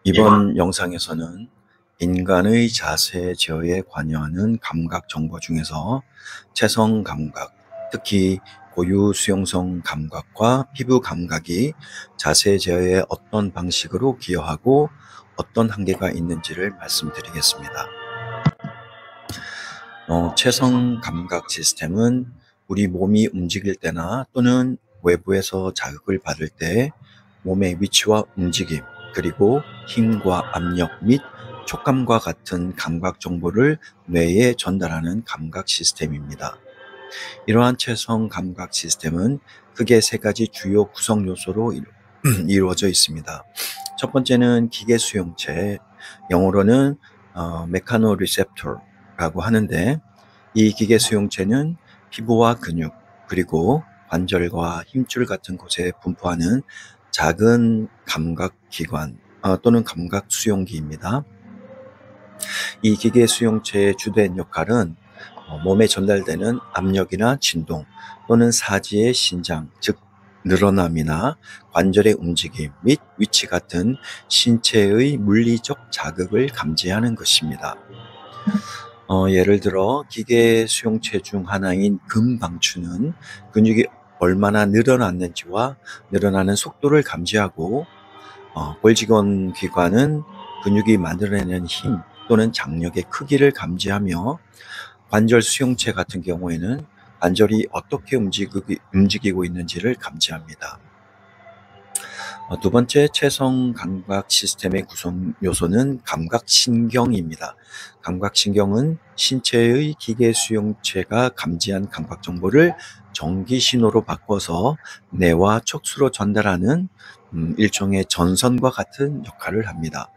이번 영상에서는 인간의 자세 제어에 관여하는 감각 정보 중에서 체성 감각, 특히 고유 수용성 감각과 피부 감각이 자세 제어에 어떤 방식으로 기여하고 어떤 한계가 있는지를 말씀드리겠습니다. 체성 감각 시스템은 우리 몸이 움직일 때나 또는 외부에서 자극을 받을 때 몸의 위치와 움직임, 그리고 힘과 압력 및 촉감과 같은 감각 정보를 뇌에 전달하는 감각 시스템입니다. 이러한 체성 감각 시스템은 크게 세 가지 주요 구성 요소로 이루어져 있습니다. 첫 번째는 기계 수용체, 영어로는 메카노 리셉터라고 하는데, 이 기계 수용체는 피부와 근육, 그리고 관절과 힘줄 같은 곳에 분포하는 작은 감각 기관 또는 감각 수용기입니다. 이 기계 수용체의 주된 역할은 몸에 전달되는 압력이나 진동 또는 사지의 신장, 즉 늘어남이나 관절의 움직임 및 위치 같은 신체의 물리적 자극을 감지하는 것입니다. 예를 들어 기계 수용체 중 하나인 금방추는 근육이 얼마나 늘어났는지와 늘어나는 속도를 감지하고, 골지건 기관은 근육이 만들어내는 힘 또는 장력의 크기를 감지하며, 관절 수용체 같은 경우에는 관절이 어떻게 움직이고 있는지를 감지합니다. 두 번째 체성 감각 시스템의 구성 요소는 감각신경입니다. 감각신경은 신체의 기계 수용체가 감지한 감각 정보를 전기 신호로 바꿔서 뇌와 척수로 전달하는 일종의 전선과 같은 역할을 합니다.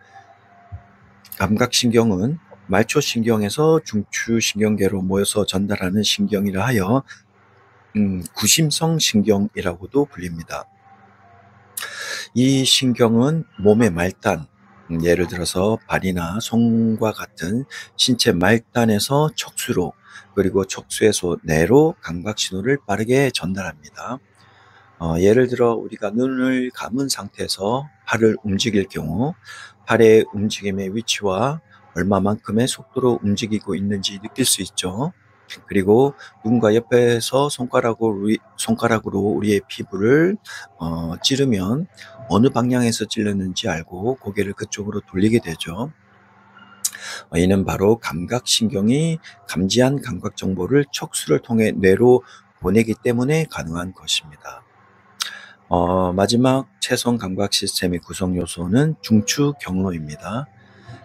감각신경은 말초신경에서 중추신경계로 모여서 전달하는 신경이라 하여 구심성 신경이라고도 불립니다. 이 신경은 몸의 말단, 예를 들어서 발이나 손과 같은 신체 말단에서 척수로, 그리고 척수에서 뇌로 감각 신호를 빠르게 전달합니다. 예를 들어 우리가 눈을 감은 상태에서 팔을 움직일 경우 팔의 움직임의 위치와 얼마만큼의 속도로 움직이고 있는지 느낄 수 있죠. 그리고 누군가 옆에서 손가락으로 우리의 피부를 찌르면 어느 방향에서 찔렀는지 알고 고개를 그쪽으로 돌리게 되죠. 이는 바로 감각신경이 감지한 감각 정보를 척수를 통해 뇌로 보내기 때문에 가능한 것입니다. 마지막 체성 감각 시스템의 구성 요소는 중추 경로입니다.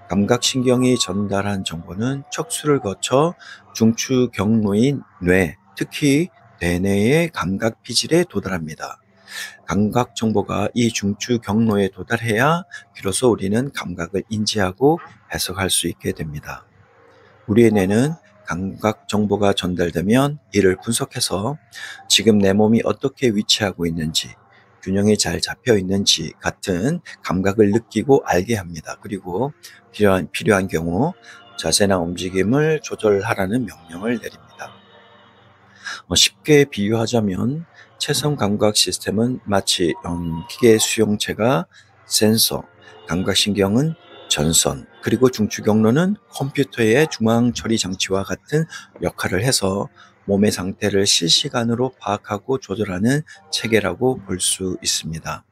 감각신경이 전달한 정보는 척수를 거쳐 중추 경로인 뇌, 특히 대뇌의 감각 피질에 도달합니다. 감각 정보가 이 중추 경로에 도달해야 비로소 우리는 감각을 인지하고 해석할 수 있게 됩니다. 우리의 뇌는 감각 정보가 전달되면 이를 분석해서 지금 내 몸이 어떻게 위치하고 있는지, 균형이 잘 잡혀 있는지 같은 감각을 느끼고 알게 합니다. 그리고 필요한 경우 자세나 움직임을 조절하라는 명령을 내립니다. 쉽게 비유하자면 체성 감각 시스템은 마치 기계 수용체가 센서, 감각신경은 전선, 그리고 중추 경로는 컴퓨터의 중앙 처리 장치와 같은 역할을 해서 몸의 상태를 실시간으로 파악하고 조절하는 체계라고 볼 수 있습니다.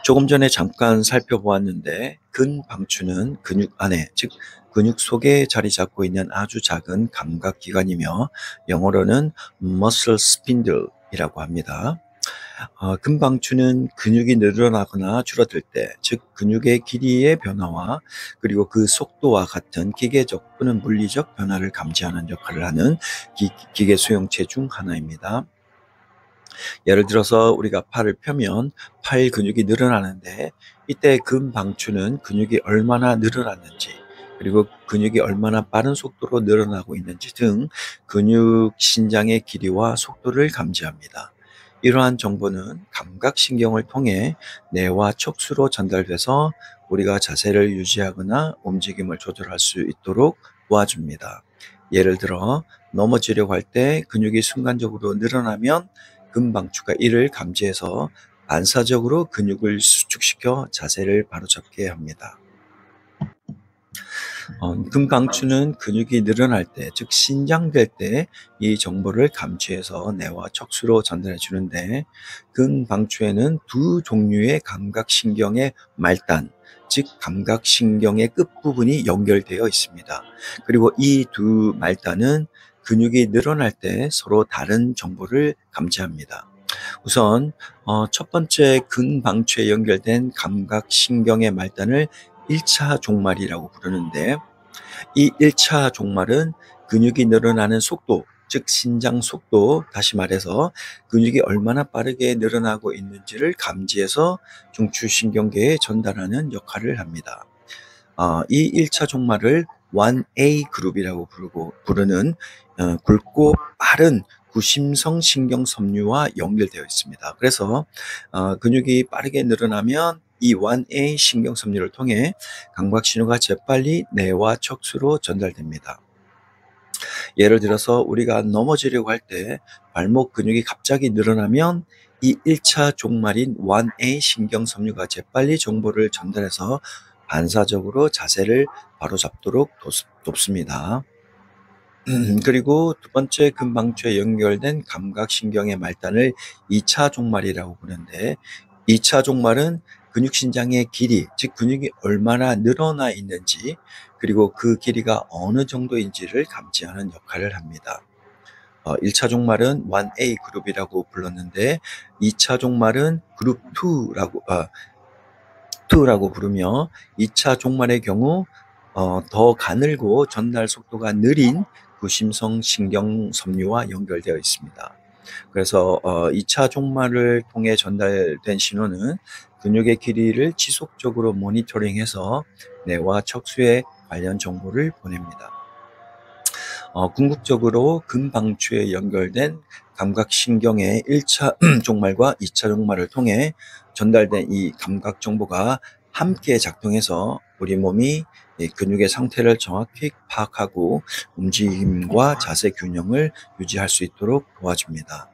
조금 전에 잠깐 살펴보았는데, 근방추는 근육 안에, 즉 근육 속에 자리 잡고 있는 아주 작은 감각 기관이며 영어로는 muscle spindle이라고 합니다. 근방추는 근육이 늘어나거나 줄어들 때, 즉 근육의 길이의 변화와 그리고 그 속도와 같은 기계적 또는 물리적 변화를 감지하는 역할을 하는 기계 수용체 중 하나입니다. 예를 들어서 우리가 팔을 펴면 팔 근육이 늘어나는데, 이때 근방추는 근육이 얼마나 늘어났는지, 그리고 근육이 얼마나 빠른 속도로 늘어나고 있는지 등 근육 신장의 길이와 속도를 감지합니다. 이러한 정보는 감각신경을 통해 뇌와 척수로 전달돼서 우리가 자세를 유지하거나 움직임을 조절할 수 있도록 도와줍니다. 예를 들어 넘어지려고 할 때 근육이 순간적으로 늘어나면 근방추가 이를 감지해서 반사적으로 근육을 수축시켜 자세를 바로잡게 합니다. 근방추는 근육이 늘어날 때, 즉 신장될 때 이 정보를 감지해서 뇌와 척수로 전달해 주는데, 근방추에는 두 종류의 감각신경의 말단, 즉 감각신경의 끝부분이 연결되어 있습니다. 그리고 이 두 말단은 근육이 늘어날 때 서로 다른 정보를 감지합니다. 우선 첫 번째 근방추에 연결된 감각신경의 말단을 1차 종말이라고 부르는데, 이 1차 종말은 근육이 늘어나는 속도, 즉 신장 속도, 다시 말해서 근육이 얼마나 빠르게 늘어나고 있는지를 감지해서 중추신경계에 전달하는 역할을 합니다. 이 1차 종말을 1A 그룹이라고 부르는 굵고 빠른 구심성 신경섬유와 연결되어 있습니다. 그래서 근육이 빠르게 늘어나면 이 1A 신경섬유를 통해 감각신호가 재빨리 뇌와 척수로 전달됩니다. 예를 들어서 우리가 넘어지려고 할 때 발목 근육이 갑자기 늘어나면 이 1차 종말인 1A 신경섬유가 재빨리 정보를 전달해서 반사적으로 자세를 바로잡도록 돕습니다. 그리고 두 번째 근방추에 연결된 감각신경의 말단을 2차 종말이라고 부르는데, 2차 종말은 근육신장의 길이, 즉 근육이 얼마나 늘어나 있는지, 그리고 그 길이가 어느 정도인지를 감지하는 역할을 합니다. 1차 종말은 1A 그룹이라고 불렀는데, 2차 종말은 그룹 2라고 부르며, 2차 종말의 경우 더 가늘고 전달 속도가 느린 구심성 신경섬유와 연결되어 있습니다. 그래서 2차 종말을 통해 전달된 신호는 근육의 길이를 지속적으로 모니터링해서 뇌와 척수에 관련 정보를 보냅니다. 궁극적으로 근방추에 연결된 감각신경의 1차 종말과 2차 종말을 통해 전달된 이 감각 정보가 함께 작동해서 우리 몸이 이 근육의 상태를 정확히 파악하고 움직임과 자세 균형을 유지할 수 있도록 도와줍니다.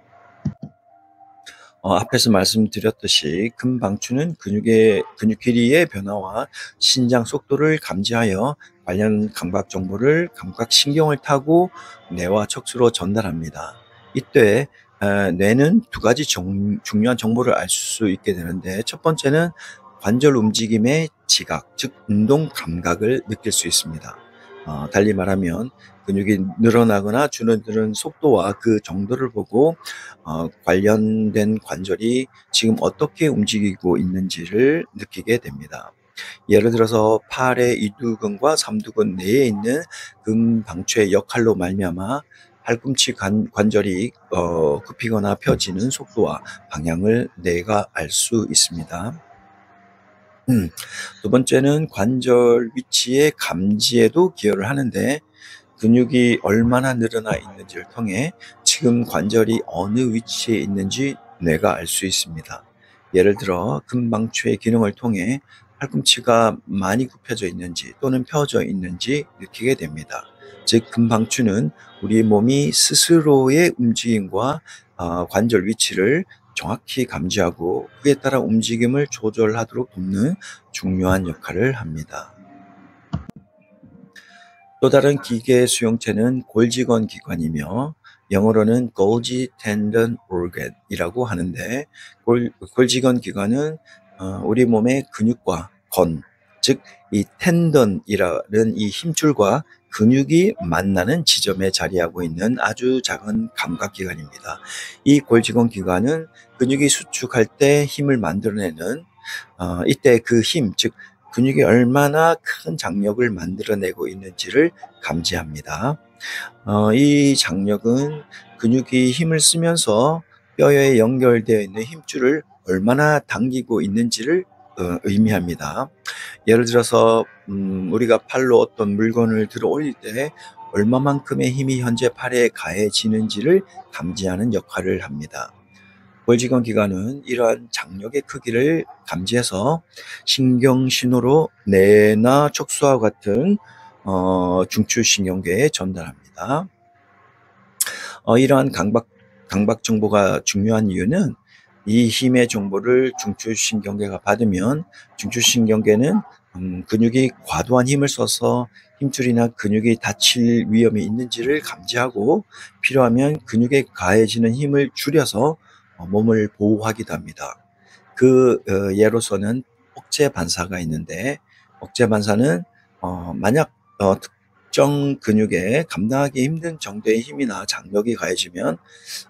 앞에서 말씀드렸듯이 근방추는 근육 길이의 변화와 신장 속도를 감지하여 관련 감각 정보를 감각신경을 타고 뇌와 척수로 전달합니다. 이때 뇌는 두 가지 중요한 정보를 알 수 있게 되는데, 첫 번째는 관절 움직임의 지각, 즉 운동 감각을 느낄 수 있습니다. 달리 말하면 근육이 늘어나거나 줄어드는 속도와 그 정도를 보고 관련된 관절이 지금 어떻게 움직이고 있는지를 느끼게 됩니다. 예를 들어서 팔의 이두근과 삼두근 내에 있는 근방추의 역할로 말미암아 팔꿈치 관절이 굽히거나 펴지는 속도와 방향을 뇌가 알 수 있습니다. 두 번째는 관절 위치의 감지에도 기여를 하는데, 근육이 얼마나 늘어나 있는지를 통해 지금 관절이 어느 위치에 있는지 뇌가 알 수 있습니다. 예를 들어 근방추의 기능을 통해 팔꿈치가 많이 굽혀져 있는지 또는 펴져 있는지 느끼게 됩니다. 즉 근방추는 우리 몸이 스스로의 움직임과 관절 위치를 정확히 감지하고 그에 따라 움직임을 조절하도록 돕는 중요한 역할을 합니다. 또 다른 기계 수용체는 골지건 기관이며, 영어로는 Golgi Tendon Organ이라고 하는데, 골지건 기관은 우리 몸의 근육과 즉 이 텐던이라는 이 힘줄과 근육이 만나는 지점에 자리하고 있는 아주 작은 감각기관입니다. 이 골지건 기관은 근육이 수축할 때 힘을 만들어내는 이때 그 힘, 즉 근육이 얼마나 큰 장력을 만들어내고 있는지를 감지합니다. 이 장력은 근육이 힘을 쓰면서 뼈에 연결되어 있는 힘줄을 얼마나 당기고 있는지를 의미합니다. 예를 들어서 우리가 팔로 어떤 물건을 들어 올릴 때 얼마만큼의 힘이 현재 팔에 가해지는지를 감지하는 역할을 합니다. 골지건 기관은 이러한 장력의 크기를 감지해서 신경 신호로 뇌나 척수와 같은 중추신경계에 전달합니다. 이러한 감각 정보가 중요한 이유는 이 힘의 정보를 중추신경계가 받으면 중추신경계는 근육이 과도한 힘을 써서 힘줄이나 근육이 다칠 위험이 있는지를 감지하고 필요하면 근육에 가해지는 힘을 줄여서 몸을 보호하기도 합니다. 예로서는 억제 반사가 있는데, 억제 반사는 만약 특정 근육에 감당하기 힘든 정도의 힘이나 장력이 가해지면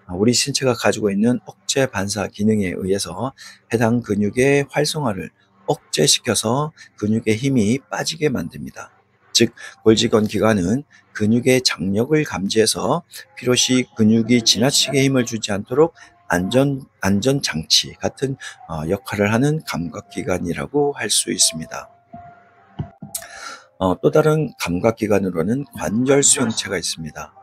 우리 신체가 가지고 있는 억제 반사 기능에 의해서 해당 근육의 활성화를 억제시켜서 근육의 힘이 빠지게 만듭니다. 즉, 골직원 기관은 근육의 장력을 감지해서 필요시 근육이 지나치게 힘을 주지 않도록 안전장치 같은 역할을 하는 감각기관이라고 할 수 있습니다. 또 다른 감각기관으로는 관절 수용체가 있습니다.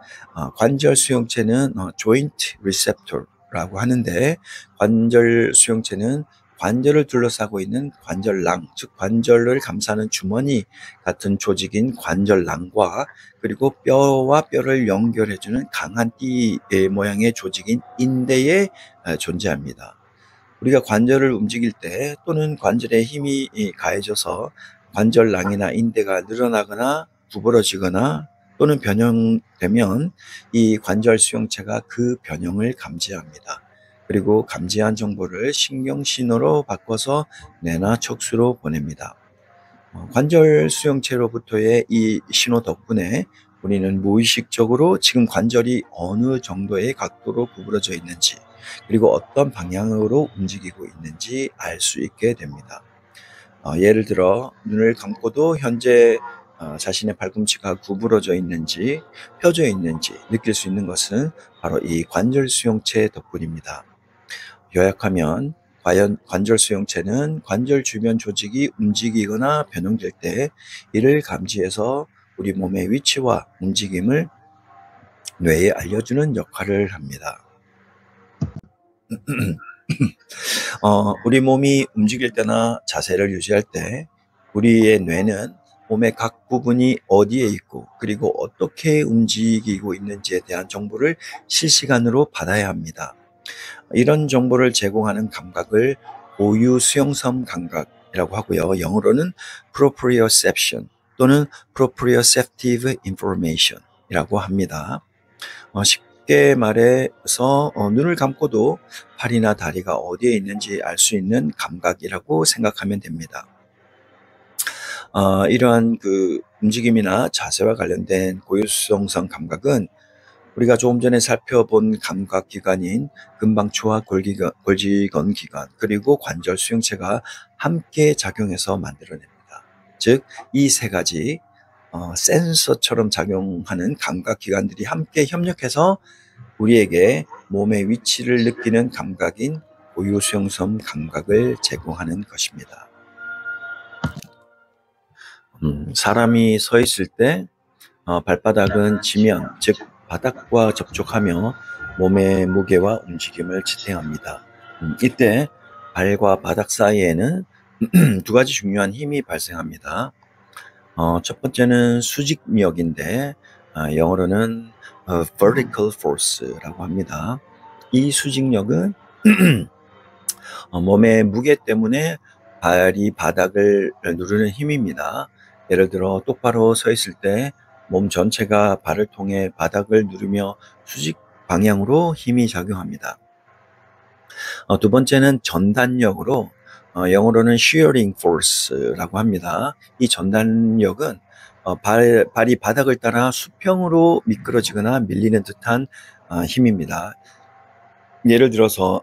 관절 수용체는 joint receptor라고 하는데, 관절 수용체는 관절을 둘러싸고 있는 관절낭, 즉 관절을 감싸는 주머니 같은 조직인 관절낭과 그리고 뼈와 뼈를 연결해주는 강한 띠 모양의 조직인 인대에 존재합니다. 우리가 관절을 움직일 때 또는 관절에 힘이 가해져서 관절낭이나 인대가 늘어나거나 구부러지거나 또는 변형되면 이 관절 수용체가 그 변형을 감지합니다. 그리고 감지한 정보를 신경신호로 바꿔서 뇌나 척수로 보냅니다. 관절 수용체로부터의 이 신호 덕분에 우리는 무의식적으로 지금 관절이 어느 정도의 각도로 구부러져 있는지, 그리고 어떤 방향으로 움직이고 있는지 알 수 있게 됩니다. 예를 들어 눈을 감고도 현재 자신의 발꿈치가 구부러져 있는지 펴져 있는지 느낄 수 있는 것은 바로 이 관절 수용체 덕분입니다. 요약하면 관절 수용체는 관절 주변 조직이 움직이거나 변형될 때 이를 감지해서 우리 몸의 위치와 움직임을 뇌에 알려주는 역할을 합니다. 우리 몸이 움직일 때나 자세를 유지할 때 우리의 뇌는 몸의 각 부분이 어디에 있고 그리고 어떻게 움직이고 있는지에 대한 정보를 실시간으로 받아야 합니다. 이런 정보를 제공하는 감각을 고유 수용성 감각이라고 하고요. 영어로는 proprioception 또는 proprioceptive information이라고 합니다. 쉽게 말해서 눈을 감고도 팔이나 다리가 어디에 있는지 알 수 있는 감각이라고 생각하면 됩니다. 이러한 움직임이나 자세와 관련된 고유수용성 감각은 우리가 조금 전에 살펴본 감각기관인 금방추와 골직원 기관 그리고 관절 수용체가 함께 작용해서 만들어냅니다. 즉, 이 세 가지 센서처럼 작용하는 감각기관들이 함께 협력해서 우리에게 몸의 위치를 느끼는 감각인 고유수용성 감각을 제공하는 것입니다. 사람이 서 있을 때 발바닥은 지면, 즉 바닥과 접촉하며 몸의 무게와 움직임을 지탱합니다. 이때 발과 바닥 사이에는 두 가지 중요한 힘이 발생합니다. 첫 번째는 수직력인데 영어로는 vertical force라고 합니다. 이 수직력은 몸의 무게 때문에 발이 바닥을 누르는 힘입니다. 예를 들어 똑바로 서 있을 때 몸 전체가 발을 통해 바닥을 누르며 수직 방향으로 힘이 작용합니다. 두 번째는 전단력으로 영어로는 shearing force라고 합니다. 이 전단력은 발이 바닥을 따라 수평으로 미끄러지거나 밀리는 듯한 힘입니다. 예를 들어서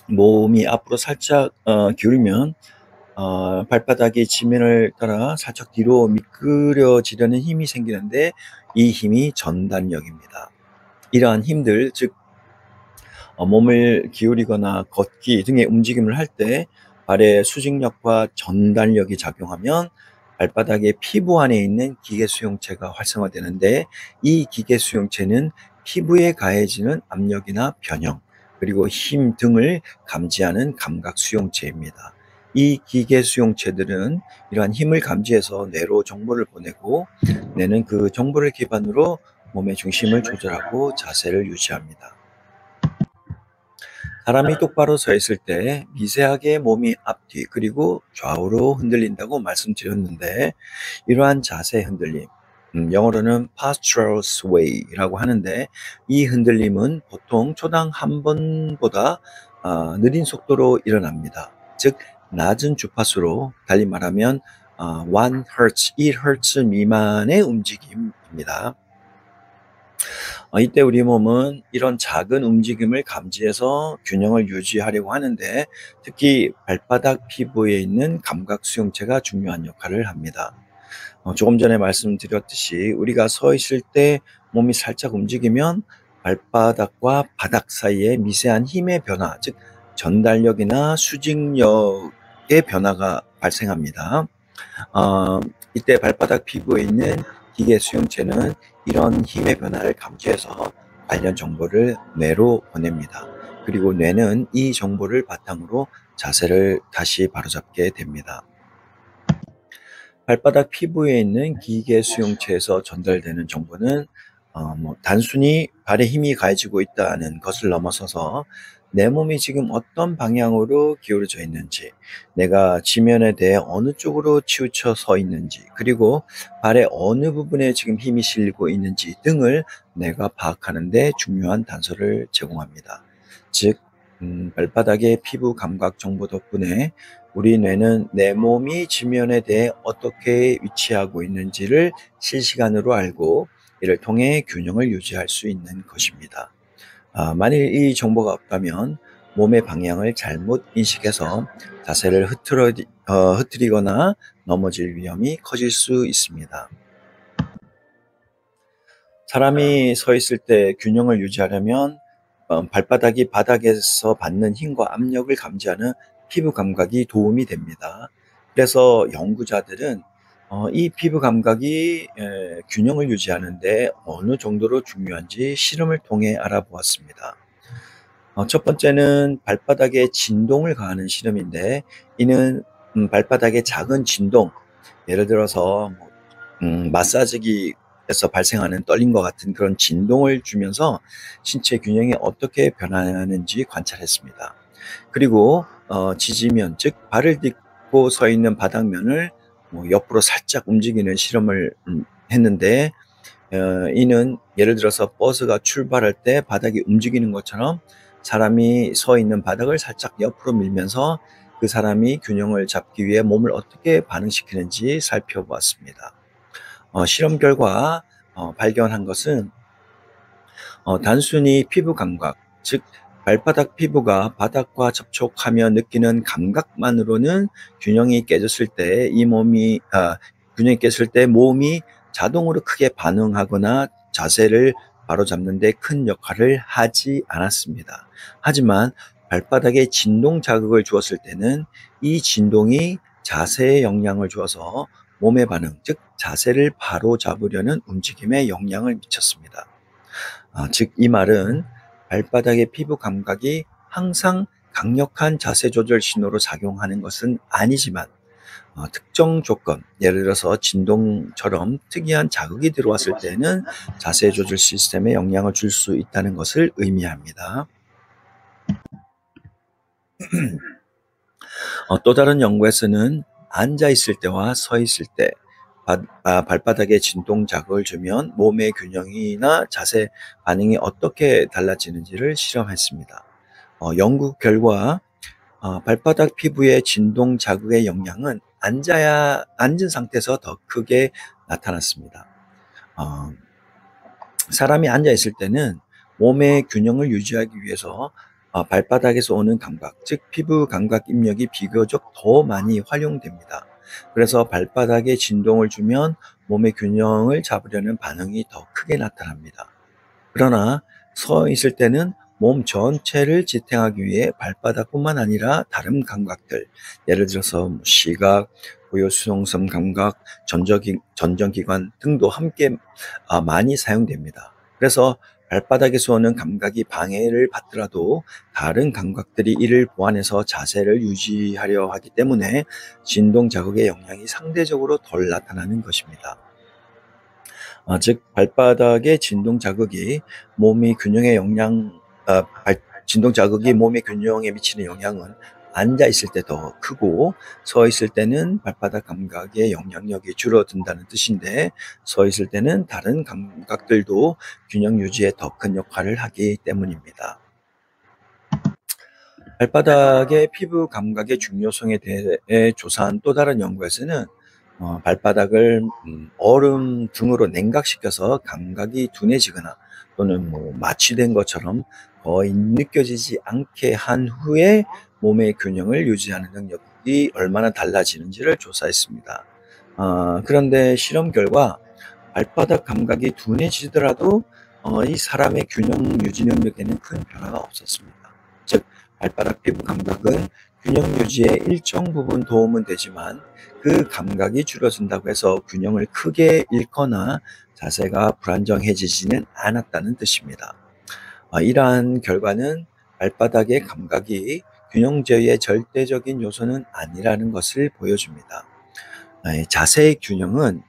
몸이 앞으로 살짝 기울면 발바닥이 지면을 따라 살짝 뒤로 미끄러지려는 힘이 생기는데 이 힘이 전단력입니다. 이러한 힘들, 즉 몸을 기울이거나 걷기 등의 움직임을 할 때 발의 수직력과 전단력이 작용하면 발바닥의 피부 안에 있는 기계수용체가 활성화되는데, 이 기계수용체는 피부에 가해지는 압력이나 변형, 그리고 힘 등을 감지하는 감각수용체입니다. 이 기계수용체들은 이러한 힘을 감지해서 뇌로 정보를 보내고, 뇌는 그 정보를 기반으로 몸의 중심을 조절하고 자세를 유지합니다. 사람이 똑바로 서 있을 때 미세하게 몸이 앞뒤 그리고 좌우로 흔들린다고 말씀드렸는데 이러한 자세 흔들림, 영어로는 postural sway라고 하는데 이 흔들림은 보통 초당 한 번보다 느린 속도로 일어납니다. 즉 낮은 주파수로 달리 말하면 1Hz, 1Hz 미만의 움직임입니다. 이때 우리 몸은 이런 작은 움직임을 감지해서 균형을 유지하려고 하는데 특히 발바닥 피부에 있는 감각 수용체가 중요한 역할을 합니다. 조금 전에 말씀드렸듯이 우리가 서 있을 때 몸이 살짝 움직이면 발바닥과 바닥 사이에 미세한 힘의 변화, 즉 전달력이나 수직력의 변화가 발생합니다. 어, 이때 발바닥 피부에 있는 기계 수용체는 이런 힘의 변화를 감지해서 관련 정보를 뇌로 보냅니다. 그리고 뇌는 이 정보를 바탕으로 자세를 다시 바로잡게 됩니다. 발바닥 피부에 있는 기계 수용체에서 전달되는 정보는 단순히 발에 힘이 가해지고 있다는 것을 넘어서서 내 몸이 지금 어떤 방향으로 기울어져 있는지, 내가 지면에 대해 어느 쪽으로 치우쳐 서 있는지, 그리고 발의 어느 부분에 지금 힘이 실리고 있는지 등을 내가 파악하는 데 중요한 단서를 제공합니다. 즉, 발바닥의 피부 감각 정보 덕분에 우리 뇌는 내 몸이 지면에 대해 어떻게 위치하고 있는지를 실시간으로 알고 이를 통해 균형을 유지할 수 있는 것입니다. 만일 이 정보가 없다면 몸의 방향을 잘못 인식해서 자세를 흐트리거나 넘어질 위험이 커질 수 있습니다. 사람이 서 있을 때 균형을 유지하려면 발바닥이 바닥에서 받는 힘과 압력을 감지하는 피부 감각이 도움이 됩니다. 그래서 연구자들은 이 피부 감각이 균형을 유지하는데 어느 정도로 중요한지 실험을 통해 알아보았습니다. 첫 번째는 발바닥에 진동을 가하는 실험인데 이는 발바닥의 작은 진동, 예를 들어서 마사지기에서 발생하는 떨림과 같은 그런 진동을 주면서 신체 균형이 어떻게 변하는지 관찰했습니다. 그리고 지지면, 즉 발을 딛고 서 있는 바닥면을 옆으로 살짝 움직이는 실험을 했는데 이는 예를 들어서 버스가 출발할 때 바닥이 움직이는 것처럼 사람이 서 있는 바닥을 살짝 옆으로 밀면서 그 사람이 균형을 잡기 위해 몸을 어떻게 반응시키는지 살펴보았습니다. 실험 결과 발견한 것은 단순히 피부 감각, 즉 발바닥 피부가 바닥과 접촉하며 느끼는 감각만으로는 균형이 깨졌을 때 균형이 깨졌을 때 몸이 자동으로 크게 반응하거나 자세를 바로잡는 데 큰 역할을 하지 않았습니다. 하지만 발바닥에 진동 자극을 주었을 때는 이 진동이 자세에 영향을 주어서 몸의 반응, 즉 자세를 바로잡으려는 움직임에 영향을 미쳤습니다. 즉 이 말은 발바닥의 피부 감각이 항상 강력한 자세 조절 신호로 작용하는 것은 아니지만 특정 조건, 예를 들어서 진동처럼 특이한 자극이 들어왔을 때는 자세 조절 시스템에 영향을 줄 수 있다는 것을 의미합니다. 또 다른 연구에서는 앉아 있을 때와 서 있을 때 발바닥에 진동 자극을 주면 몸의 균형이나 자세 반응이 어떻게 달라지는지를 실험했습니다. 연구 결과 발바닥 피부의 진동 자극의 영향은 앉은 상태에서 더 크게 나타났습니다. 어, 사람이 앉아 있을 때는 몸의 균형을 유지하기 위해서 발바닥에서 오는 감각, 즉 피부 감각 입력이 비교적 더 많이 활용됩니다. 그래서 발바닥에 진동을 주면 몸의 균형을 잡으려는 반응이 더 크게 나타납니다. 그러나 서 있을 때는 몸 전체를 지탱하기 위해 발바닥뿐만 아니라 다른 감각들, 예를 들어서 시각, 고요수용성 감각, 전정기관 등도 함께 많이 사용됩니다. 그래서 발바닥에서 오는 감각이 방해를 받더라도 다른 감각들이 이를 보완해서 자세를 유지하려 하기 때문에 진동 자극의 영향이 상대적으로 덜 나타나는 것입니다. 즉 발바닥의 진동 자극이 몸이 균형에 진동 자극이 몸의 균형에 미치는 영향은 앉아 있을 때 더 크고 서 있을 때는 발바닥 감각의 영향력이 줄어든다는 뜻인데, 서 있을 때는 다른 감각들도 균형 유지에 더 큰 역할을 하기 때문입니다. 발바닥의 피부 감각의 중요성에 대해 조사한 또 다른 연구에서는 발바닥을 얼음 등으로 냉각시켜서 감각이 둔해지거나 또는 마취된 것처럼 거의 느껴지지 않게 한 후에 몸의 균형을 유지하는 능력이 얼마나 달라지는지를 조사했습니다. 그런데 실험 결과 발바닥 감각이 둔해지더라도 이 사람의 균형 유지 능력에는 큰 변화가 없었습니다. 즉, 발바닥 피부 감각은 균형 유지에 일정 부분 도움은 되지만 그 감각이 줄어든다고 해서 균형을 크게 잃거나 자세가 불안정해지지는 않았다는 뜻입니다. 이러한 결과는 발바닥의 감각이 균형제의 절대적인 요소는 아니라는 것을 보여줍니다. 자세의 균형은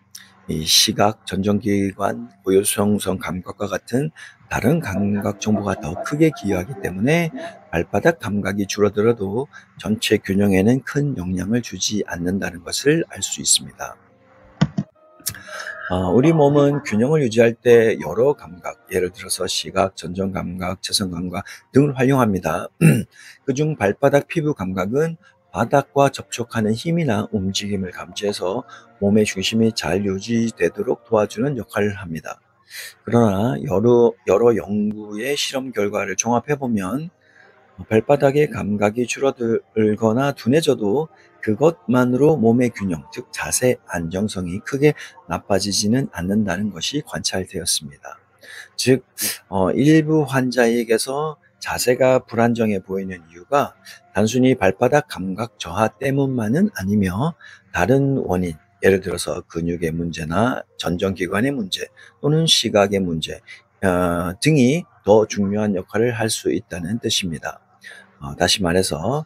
이 시각, 전정기관, 고요성성 감각과 같은 다른 감각 정보가 더 크게 기여하기 때문에 발바닥 감각이 줄어들어도 전체 균형에는 큰 영향을 주지 않는다는 것을 알 수 있습니다. 우리 몸은 균형을 유지할 때 여러 감각, 예를 들어서 시각, 전정 감각, 체성 감각 등을 활용합니다. 그중 발바닥 피부 감각은 바닥과 접촉하는 힘이나 움직임을 감지해서 몸의 중심이 잘 유지되도록 도와주는 역할을 합니다. 그러나 여러 연구의 실험 결과를 종합해보면 발바닥의 감각이 줄어들거나 둔해져도 그것만으로 몸의 균형, 즉 자세 안정성이 크게 나빠지지는 않는다는 것이 관찰되었습니다. 즉, 일부 환자에게서 자세가 불안정해 보이는 이유가 단순히 발바닥 감각 저하 때문만은 아니며 다른 원인, 예를 들어서 근육의 문제나 전정기관의 문제 또는 시각의 문제 등이 더 중요한 역할을 할 수 있다는 뜻입니다. 다시 말해서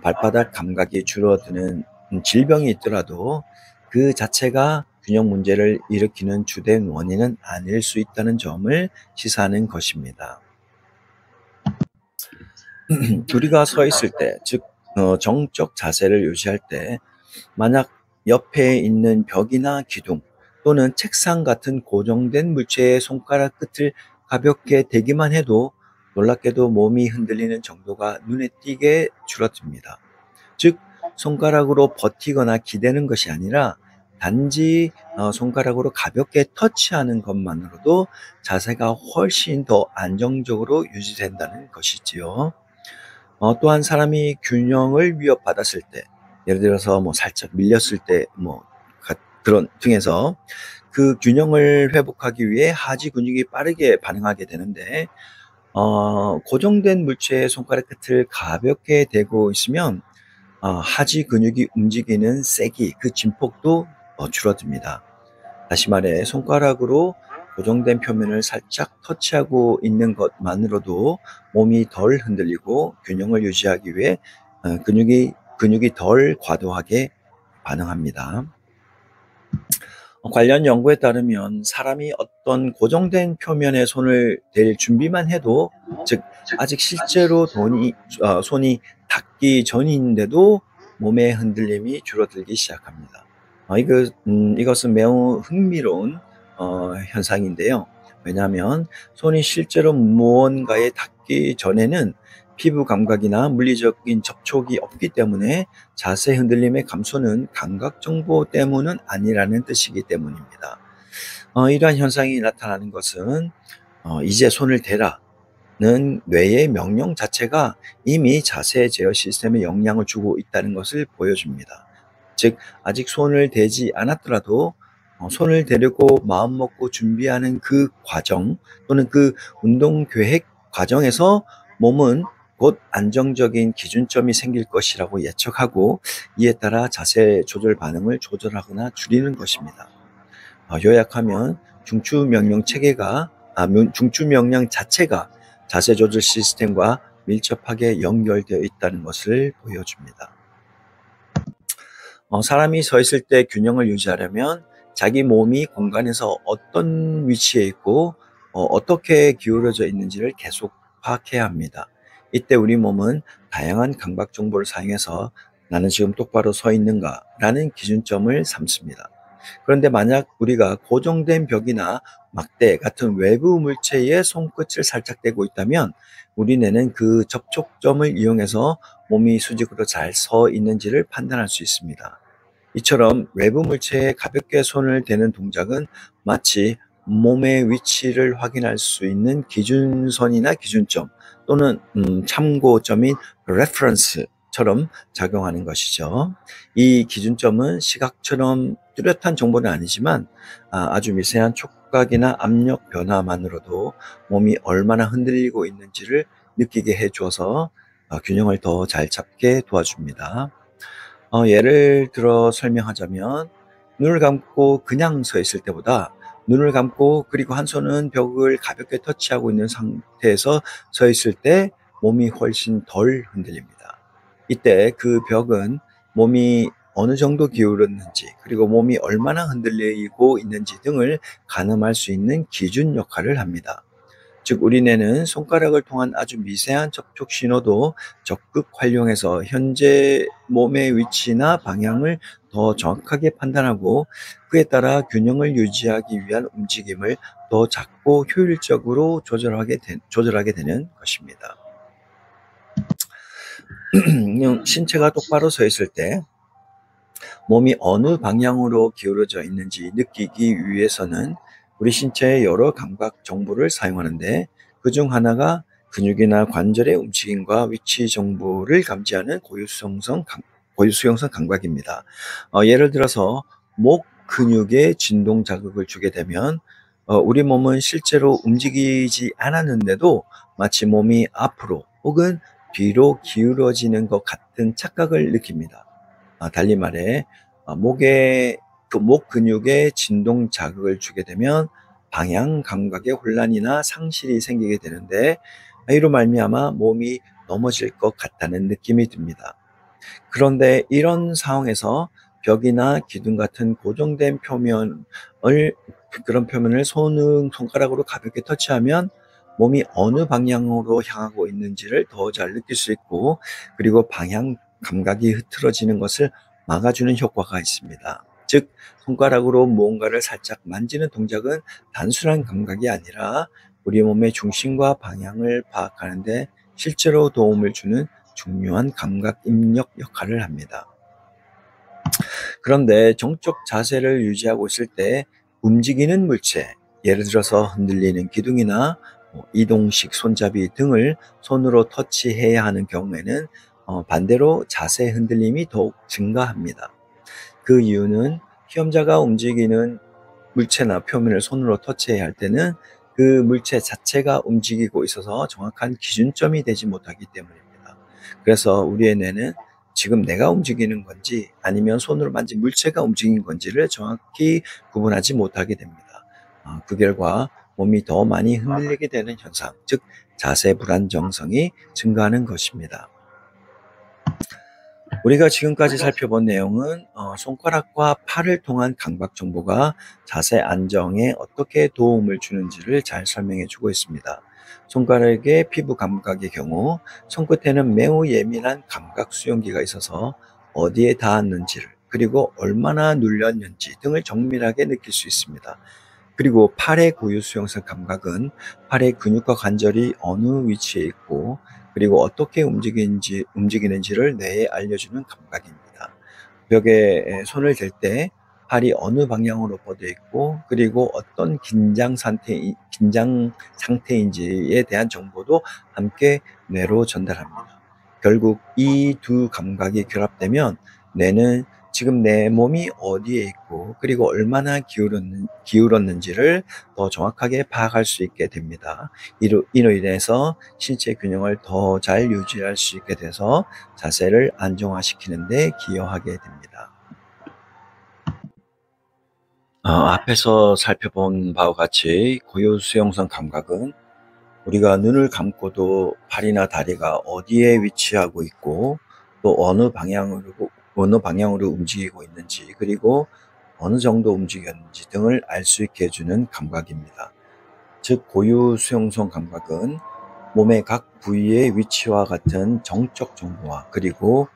발바닥 감각이 줄어드는 질병이 있더라도 그 자체가 균형 문제를 일으키는 주된 원인은 아닐 수 있다는 점을 시사하는 것입니다. 우리가 서 있을 때, 즉 정적 자세를 유지할 때 만약 옆에 있는 벽이나 기둥 또는 책상 같은 고정된 물체의 손가락 끝을 가볍게 대기만 해도 놀랍게도 몸이 흔들리는 정도가 눈에 띄게 줄어듭니다. 즉, 손가락으로 버티거나 기대는 것이 아니라 단지 손가락으로 가볍게 터치하는 것만으로도 자세가 훨씬 더 안정적으로 유지된다는 것이지요. 또한 사람이 균형을 위협받았을 때, 예를 들어서 살짝 밀렸을 때, 그런 등에서 그 균형을 회복하기 위해 하지 근육이 빠르게 반응하게 되는데, 고정된 물체의 손가락 끝을 가볍게 대고 있으면 하지 근육이 움직이는 세기, 그 진폭도 줄어듭니다. 다시 말해 손가락으로 고정된 표면을 살짝 터치하고 있는 것만으로도 몸이 덜 흔들리고 균형을 유지하기 위해 근육이 덜 과도하게 반응합니다. 관련 연구에 따르면 사람이 어떤 고정된 표면에 손을 댈 준비만 해도, 즉 아직 실제로 손이 닿기 전인데도 몸의 흔들림이 줄어들기 시작합니다. 이것은 매우 흥미로운 현상인데요. 왜냐하면 손이 실제로 무언가에 닿기 전에는 피부 감각이나 물리적인 접촉이 없기 때문에 자세 흔들림의 감소는 감각 정보 때문은 아니라는 뜻이기 때문입니다. 이러한 현상이 나타나는 것은 이제 손을 대라는 뇌의 명령 자체가 이미 자세 제어 시스템에 영향을 주고 있다는 것을 보여줍니다. 즉, 아직 손을 대지 않았더라도 손을 대려고 마음먹고 준비하는 그 과정 또는 그 운동 계획 과정에서 몸은 곧 안정적인 기준점이 생길 것이라고 예측하고 이에 따라 자세 조절 반응을 조절하거나 줄이는 것입니다. 요약하면 중추 명령 자체가 자세 조절 시스템과 밀접하게 연결되어 있다는 것을 보여줍니다. 사람이 서 있을 때 균형을 유지하려면 자기 몸이 공간에서 어떤 위치에 있고 어떻게 기울어져 있는지를 계속 파악해야 합니다. 이때 우리 몸은 다양한 감각 정보를 사용해서 나는 지금 똑바로 서 있는가 라는 기준점을 삼습니다. 그런데 만약 우리가 고정된 벽이나 막대 같은 외부 물체에 손끝을 살짝 대고 있다면 우리 뇌는 그 접촉점을 이용해서 몸이 수직으로 잘 서 있는지를 판단할 수 있습니다. 이처럼 외부 물체에 가볍게 손을 대는 동작은 마치 몸의 위치를 확인할 수 있는 기준선이나 기준점 또는 참고점인 reference처럼 작용하는 것이죠. 이 기준점은 시각처럼 뚜렷한 정보는 아니지만 아주 미세한 촉각이나 압력 변화만으로도 몸이 얼마나 흔들리고 있는지를 느끼게 해주어서 균형을 더 잘 잡게 도와줍니다. 예를 들어 설명하자면 눈을 감고 그냥 서 있을 때보다 눈을 감고 그리고 한 손은 벽을 가볍게 터치하고 있는 상태에서 서 있을 때 몸이 훨씬 덜 흔들립니다. 이때 그 벽은 몸이 어느 정도 기울었는지 그리고 몸이 얼마나 흔들리고 있는지 등을 가늠할 수 있는 기준 역할을 합니다. 즉 우리 뇌는 손가락을 통한 아주 미세한 접촉 신호도 적극 활용해서 현재 몸의 위치나 방향을 더 정확하게 판단하고 그에 따라 균형을 유지하기 위한 움직임을 더 작고 효율적으로 조절하게 되는 것입니다. 신체가 똑바로 서 있을 때 몸이 어느 방향으로 기울어져 있는지 느끼기 위해서는 우리 신체의 여러 감각 정보를 사용하는데 그중 하나가 근육이나 관절의 움직임과 위치 정보를 감지하는 고유수용성 감각입니다. 예를 들어서 목 근육에 진동 자극을 주게 되면 우리 몸은 실제로 움직이지 않았는데도 마치 몸이 앞으로 혹은 뒤로 기울어지는 것 같은 착각을 느낍니다. 달리 말해 목에 목 근육에 진동 자극을 주게 되면 방향 감각의 혼란이나 상실이 생기게 되는데 이로 말미암아 몸이 넘어질 것 같다는 느낌이 듭니다. 그런데 이런 상황에서 벽이나 기둥 같은 고정된 그런 표면을 손가락으로 가볍게 터치하면 몸이 어느 방향으로 향하고 있는지를 더 잘 느낄 수 있고 그리고 방향 감각이 흐트러지는 것을 막아주는 효과가 있습니다. 즉 손가락으로 무언가를 살짝 만지는 동작은 단순한 감각이 아니라 우리 몸의 중심과 방향을 파악하는 데 실제로 도움을 주는 중요한 감각 입력 역할을 합니다. 그런데 정적 자세를 유지하고 있을 때 움직이는 물체, 예를 들어서 흔들리는 기둥이나 이동식 손잡이 등을 손으로 터치해야 하는 경우에는 반대로 자세 흔들림이 더욱 증가합니다. 그 이유는 시험자가 움직이는 물체나 표면을 손으로 터치해야 할 때는 그 물체 자체가 움직이고 있어서 정확한 기준점이 되지 못하기 때문입니다. 그래서 우리의 뇌는 지금 내가 움직이는 건지 아니면 손으로 만진 물체가 움직인 건지를 정확히 구분하지 못하게 됩니다. 그 결과 몸이 더 많이 흔들리게 되는 현상, 즉 자세 불안정성이 증가하는 것입니다. 우리가 지금까지 살펴본 내용은 손가락과 팔을 통한 감각 정보가 자세 안정에 어떻게 도움을 주는지를 잘 설명해 주고 있습니다. 손가락의 피부 감각의 경우 손끝에는 매우 예민한 감각 수용기가 있어서 어디에 닿았는지를 그리고 얼마나 눌렸는지 등을 정밀하게 느낄 수 있습니다. 그리고 팔의 고유 수용성 감각은 팔의 근육과 관절이 어느 위치에 있고 그리고 어떻게 움직이는지를 뇌에 알려주는 감각입니다. 벽에 손을 댈 때 팔이 어느 방향으로 뻗어 있고 그리고 어떤 긴장 상태인지에 대한 정보도 함께 뇌로 전달합니다. 결국 이 두 감각이 결합되면 뇌는 지금 내 몸이 어디에 있고 그리고 얼마나 기울었는지를 더 정확하게 파악할 수 있게 됩니다. 이로 인해서 신체 균형을 더 잘 유지할 수 있게 돼서 자세를 안정화시키는 데 기여하게 됩니다. 앞에서 살펴본 바와 같이 고유 수용성 감각은 우리가 눈을 감고도 팔이나 다리가 어디에 위치하고 있고 또 어느 방향으로 움직이고 있는지 그리고 어느 정도 움직였는지 등을 알 수 있게 해주는 감각입니다. 즉 고유 수용성 감각은 몸의 각 부위의 위치와 같은 정적 정보와 그리고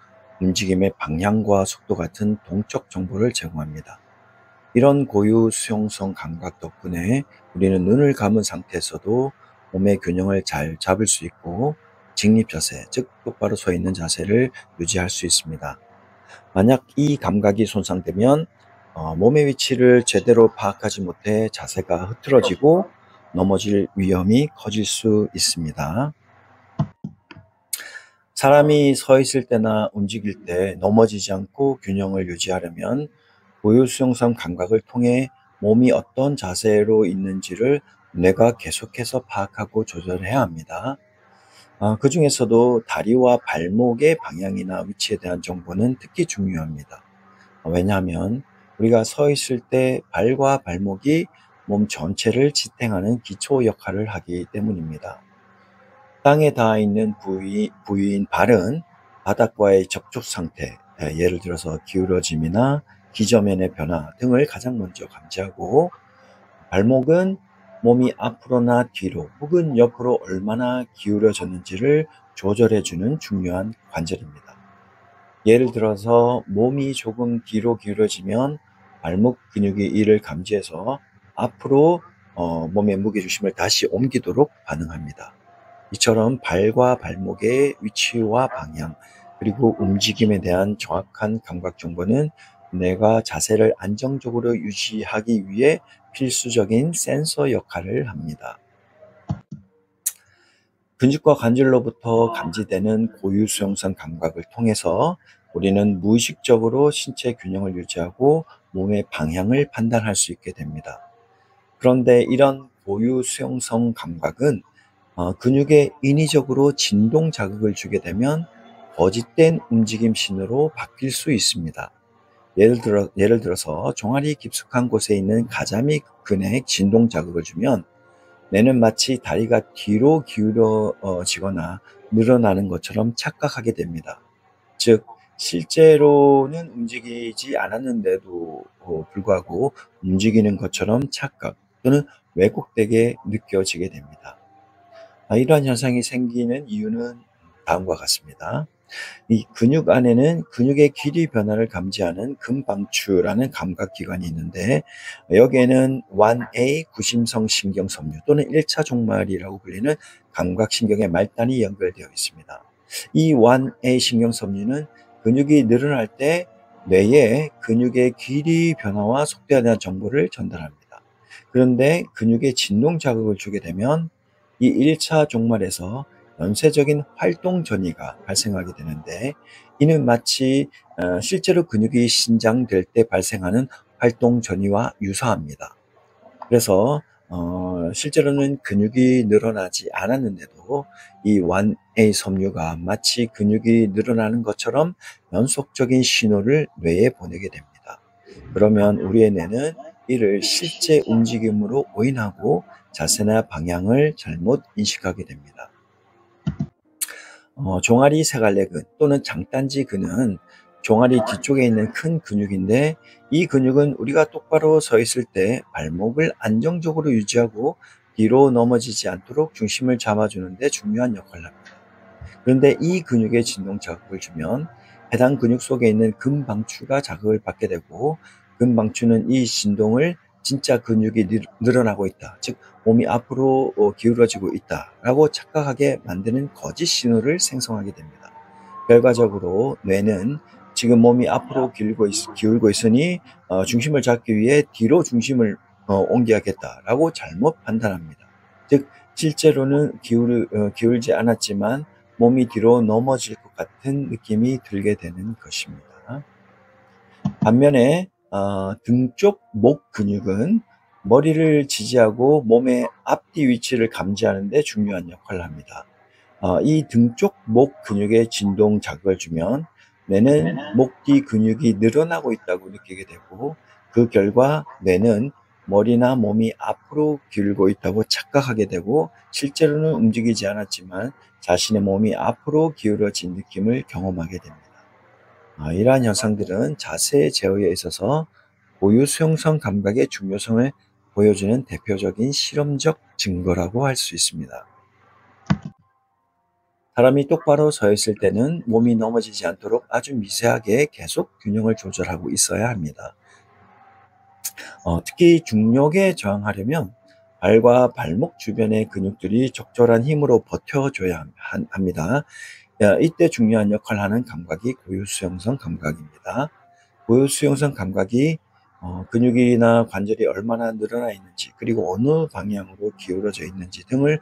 움직임의 방향과 속도 같은 동적 정보를 제공합니다. 이런 고유 수용성 감각 덕분에 우리는 눈을 감은 상태에서도 몸의 균형을 잘 잡을 수 있고 직립 자세, 즉 똑바로 서 있는 자세를 유지할 수 있습니다. 만약 이 감각이 손상되면 몸의 위치를 제대로 파악하지 못해 자세가 흐트러지고 넘어질 위험이 커질 수 있습니다. 사람이 서 있을 때나 움직일 때 넘어지지 않고 균형을 유지하려면 고유 수용성 감각을 통해 몸이 어떤 자세로 있는지를 뇌가 계속해서 파악하고 조절해야 합니다. 그 중에서도 다리와 발목의 방향이나 위치에 대한 정보는 특히 중요합니다. 왜냐하면 우리가 서 있을 때 발과 발목이 몸 전체를 지탱하는 기초 역할을 하기 때문입니다. 땅에 닿아 있는 부위인 발은 바닥과의 접촉 상태, 예를 들어서 기울어짐이나 기저면의 변화 등을 가장 먼저 감지하고, 발목은 몸이 앞으로나 뒤로 혹은 옆으로 얼마나 기울어졌는지를 조절해주는 중요한 관절입니다. 예를 들어서 몸이 조금 뒤로 기울어지면 발목 근육이 이를 감지해서 앞으로 몸의 무게중심을 다시 옮기도록 반응합니다. 이처럼 발과 발목의 위치와 방향, 그리고 움직임에 대한 정확한 감각 정보는 뇌가 자세를 안정적으로 유지하기 위해 필수적인 센서 역할을 합니다. 근육과 관절로부터 감지되는 고유 수용성 감각을 통해서 우리는 무의식적으로 신체 균형을 유지하고 몸의 방향을 판단할 수 있게 됩니다. 그런데 이런 고유 수용성 감각은 근육에 인위적으로 진동 자극을 주게 되면 거짓된 움직임 신호로 바뀔 수 있습니다. 예를 들어서 종아리 깊숙한 곳에 있는 가자미 근에 진동 자극을 주면 뇌는 마치 다리가 뒤로 기울어지거나 늘어나는 것처럼 착각하게 됩니다. 즉, 실제로는 움직이지 않았는데도 불구하고 움직이는 것처럼 착각 또는 왜곡되게 느껴지게 됩니다. 이러한 현상이 생기는 이유는 다음과 같습니다. 이 근육 안에는 근육의 길이 변화를 감지하는 근방추라는 감각기관이 있는데, 여기에는 1A 구심성 신경섬유 또는 1차 종말이라고 불리는 감각신경의 말단이 연결되어 있습니다. 이 1A 신경섬유는 근육이 늘어날 때 뇌에 근육의 길이 변화와 속도에 대한 정보를 전달합니다. 그런데 근육에 진동 자극을 주게 되면 이 1차 종말에서 연쇄적인 활동 전이가 발생하게 되는데, 이는 마치 실제로 근육이 신장될 때 발생하는 활동 전이와 유사합니다. 그래서 실제로는 근육이 늘어나지 않았는데도 이 1A 섬유가 마치 근육이 늘어나는 것처럼 연속적인 신호를 뇌에 보내게 됩니다. 그러면 우리의 뇌는 이를 실제 움직임으로 오인하고 자세나 방향을 잘못 인식하게 됩니다. 종아리 세갈래근 또는 장단지근은 종아리 뒤쪽에 있는 큰 근육인데, 이 근육은 우리가 똑바로 서 있을 때 발목을 안정적으로 유지하고 뒤로 넘어지지 않도록 중심을 잡아주는 데 중요한 역할을 합니다. 그런데 이 근육에 진동 자극을 주면 해당 근육 속에 있는 근방추가 자극을 받게 되고, 근방추는 이 진동을 진짜 근육이 늘어나고 있다, 즉 몸이 앞으로 기울어지고 있다라고 착각하게 만드는 거짓 신호를 생성하게 됩니다. 결과적으로 뇌는 지금 몸이 앞으로 기울고 있으니 중심을 잡기 위해 뒤로 중심을 옮겨야겠다라고 잘못 판단합니다. 즉, 실제로는 기울지 않았지만 몸이 뒤로 넘어질 것 같은 느낌이 들게 되는 것입니다. 반면에 등 쪽 목 근육은 머리를 지지하고 몸의 앞뒤 위치를 감지하는 데 중요한 역할을 합니다. 이 등 쪽 목 근육에 진동 자극을 주면 뇌는 목 뒤 근육이 늘어나고 있다고 느끼게 되고, 그 결과 뇌는 머리나 몸이 앞으로 기울고 있다고 착각하게 되고, 실제로는 움직이지 않았지만 자신의 몸이 앞으로 기울어진 느낌을 경험하게 됩니다. 이러한 현상들은 자세 제어에 있어서 고유 수용성 감각의 중요성을 보여주는 대표적인 실험적 증거라고 할 수 있습니다. 사람이 똑바로 서 있을 때는 몸이 넘어지지 않도록 아주 미세하게 계속 균형을 조절하고 있어야 합니다. 특히 중력에 저항하려면 발과 발목 주변의 근육들이 적절한 힘으로 버텨줘야 합니다. 이때 중요한 역할을 하는 감각이 고유수용성 감각입니다. 고유수용성 감각이 근육이나 관절이 얼마나 늘어나 있는지, 그리고 어느 방향으로 기울어져 있는지 등을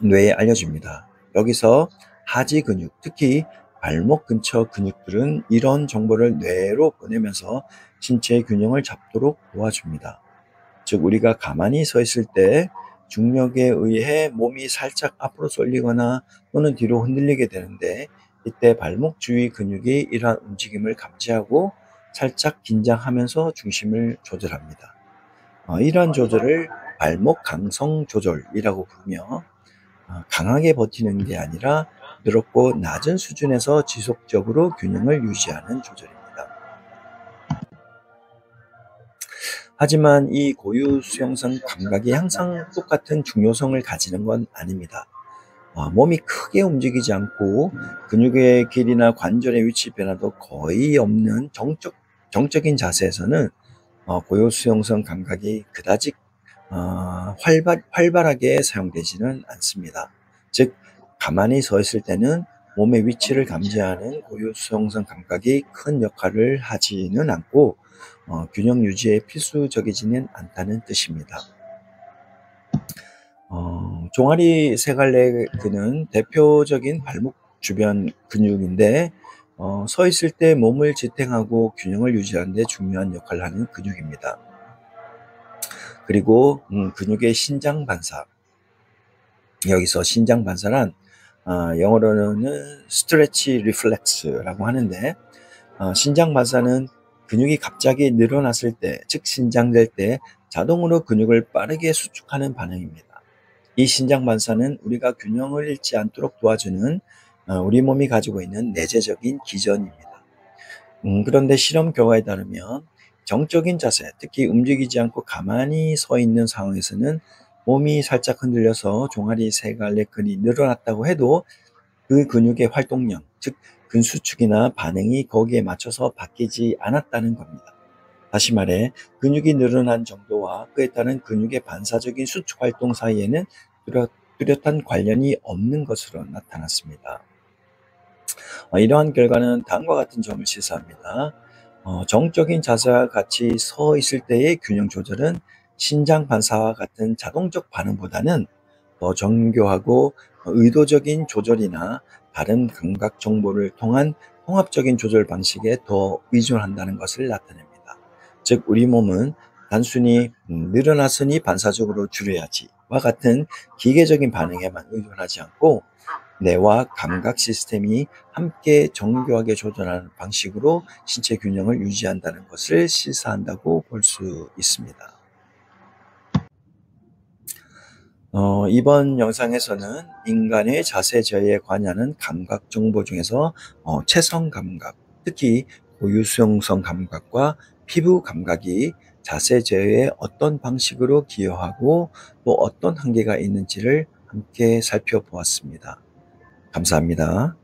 뇌에 알려줍니다. 여기서 하지 근육, 특히 발목 근처 근육들은 이런 정보를 뇌로 보내면서 신체의 균형을 잡도록 도와줍니다. 즉, 우리가 가만히 서 있을 때 중력에 의해 몸이 살짝 앞으로 쏠리거나 또는 뒤로 흔들리게 되는데, 이때 발목 주위 근육이 이러한 움직임을 감지하고 살짝 긴장하면서 중심을 조절합니다. 이러한 조절을 발목 강성 조절이라고 부르며, 강하게 버티는 게 아니라 부드럽고 낮은 수준에서 지속적으로 균형을 유지하는 조절입니다. 하지만 이 고유 수용성 감각이 항상 똑같은 중요성을 가지는 건 아닙니다. 몸이 크게 움직이지 않고 근육의 길이나 관절의 위치 변화도 거의 없는 정적인 자세에서는 고유 수용성 감각이 그다지 활발하게 사용되지는 않습니다. 즉, 가만히 서 있을 때는 몸의 위치를 감지하는 고유 수용성 감각이 큰 역할을 하지는 않고 균형 유지에 필수적이지는 않다는 뜻입니다. 종아리 세갈래근은 대표적인 발목 주변 근육인데, 서 있을 때 몸을 지탱하고 균형을 유지하는 데 중요한 역할을 하는 근육입니다. 그리고 근육의 신장 반사. 여기서 신장 반사란 영어로는 스트레치 리플렉스라고 하는데, 신장 반사는 근육이 갑자기 늘어났을 때, 즉 신장될 때 자동으로 근육을 빠르게 수축하는 반응입니다. 이 신장 반사는 우리가 균형을 잃지 않도록 도와주는 우리 몸이 가지고 있는 내재적인 기전입니다. 그런데 실험 결과에 따르면 정적인 자세, 특히 움직이지 않고 가만히 서 있는 상황에서는 몸이 살짝 흔들려서 종아리 세갈래근이 늘어났다고 해도 그 근육의 활동량, 즉 근수축이나 반응이 거기에 맞춰서 바뀌지 않았다는 겁니다. 다시 말해, 근육이 늘어난 정도와 그에 따른 근육의 반사적인 수축 활동 사이에는 뚜렷한 관련이 없는 것으로 나타났습니다. 이러한 결과는 다음과 같은 점을 시사합니다. 정적인 자세와 같이 서 있을 때의 균형 조절은 신장 반사와 같은 자동적 반응보다는 더 정교하고 의도적인 조절이나 다른 감각 정보를 통한 통합적인 조절 방식에 더 의존한다는 것을 나타냅니다. 즉, 우리 몸은 단순히 늘어났으니 반사적으로 줄여야지와 같은 기계적인 반응에만 의존하지 않고 뇌와 감각 시스템이 함께 정교하게 조절하는 방식으로 신체 균형을 유지한다는 것을 시사한다고 볼 수 있습니다. 이번 영상에서는 인간의 자세 저해에 관여하는 감각 정보 중에서 체성 감각, 특히 고유수용성 감각과 피부 감각이 자세 저해에 어떤 방식으로 기여하고 또 어떤 한계가 있는지를 함께 살펴보았습니다. 감사합니다.